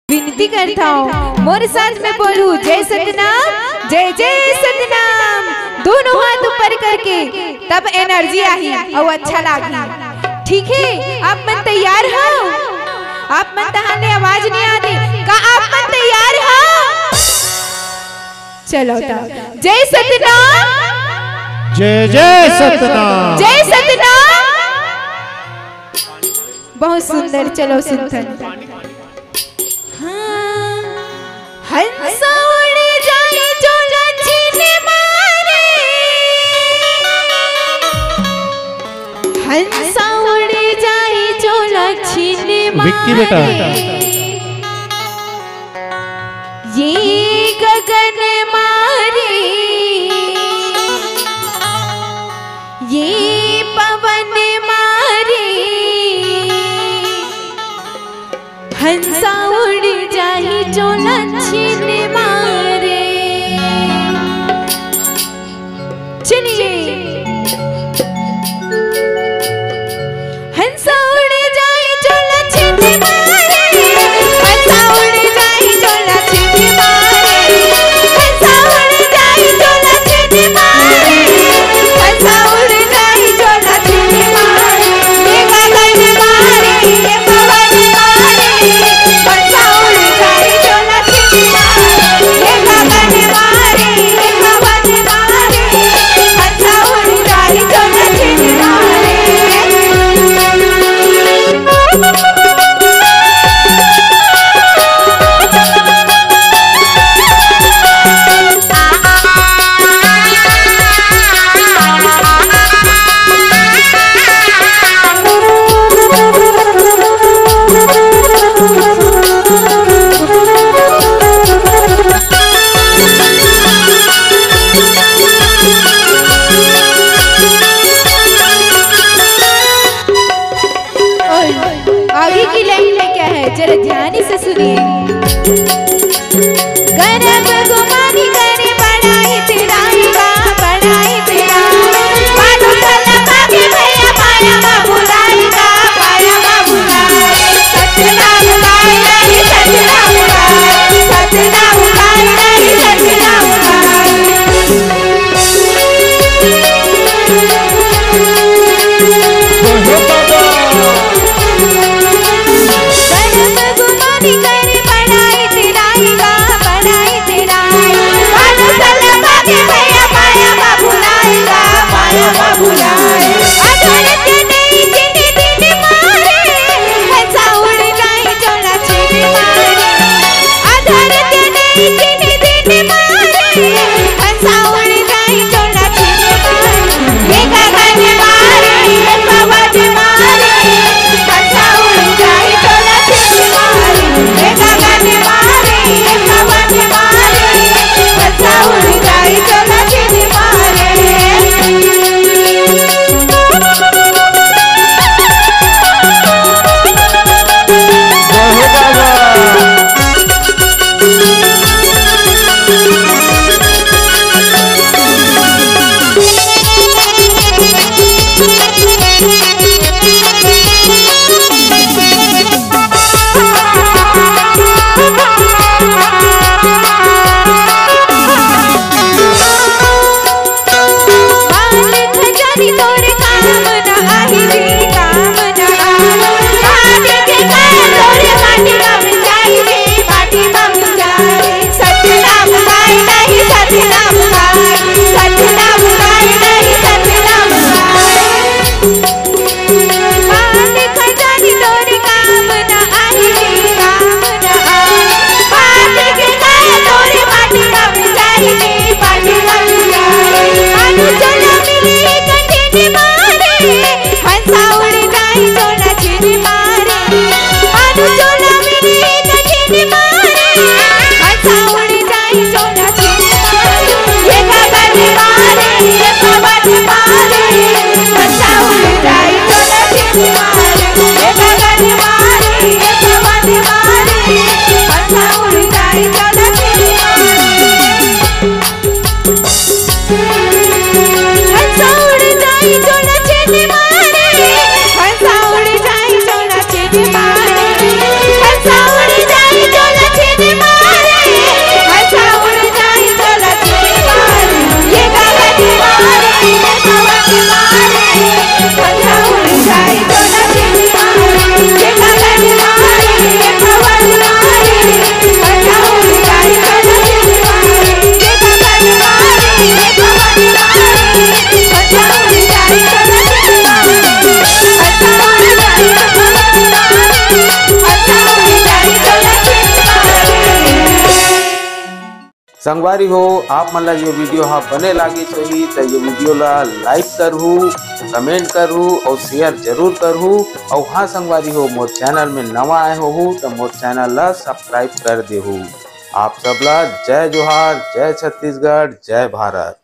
विनती करता हूँ मोर साथ में बोलू जय सतनाम जय जय सतनाम। दोनों हाथ ऊपर करके तब एनर्जी आई और अच्छा लगा। ठीक है, आप मन तैयार हो? आप मन तहाने आवाज नहीं आती का? आप मन तैयार हो? चलो तब जय सतनाम जय जय सतनाम जय सतनाम। बहुत सुंदर, चलो सुनते। हंसा उड़ जाए जो लछिन मारे, हंसा उड़ जाए जो लछिन मारे, ये गगन मारे, ये पवन मारे, हंसा उड़ जाए जो लछिन मारे। चलिए हंसा उड़ जाए जो लछिन मारे, हंसा उड़ जाए जो लछिन मारे, हंसा उड़ जाए जो लछिन मारे, हंसा उड़ जाए जो लछिन मारे, ये गगन मारे, ये पवन मारे, हंसा उड़ जाए जो लछिन मारे, ये गगन मारे, ये पवन मारे, हंसा उड़ जाए जो लछिन मारे। आगे की लाइन में क्या है जरा ध्यान से सुनिए। गरब गुमानी करे बड़ाई तेराई का, बड़ाई तेरा मानो सलमा के भैया पाया बाबूलाई का, पाया बाबूलाई। सतनाम गाए नहीं सतनाम गाए, सतनाम गाए नहीं सतनाम करे बड़ाई तेराई का, बड़ाई तेराई मानो सलमा के भैया पाया बाबूलाई का, पाया बाबूलाई। अधर के नहीं जिन्हें दिन मारे, हंसा उड़ जाए जो लछिन मारे, अधर के नहीं जिन्हें दिन मारे, हंसा उड़ जाए जो लछिन मारे, ये गगन मारे, ये पवन मारे, हंसा उड़ जाए जो लछिन मारे, ये गगन मारे, ये पवन मारे, हंसा उड़ जाए जो लछिन मारे। हंसा उड़ जाए जो लछिन मारे, ये गगन मारे, संगवारी हो आप मन ला ये वीडियो हा बने लागे होही तो ये वीडियो ला लाइक करहू, कमेंट करहू और शेयर जरूर करहू। और हाँ संगवारी हो मोर चैनल में नवा आए हो तो मोर चैनल ला सब्सक्राइब कर देहू। आप सबला जय जोहार, जय छत्तीसगढ़, जय भारत।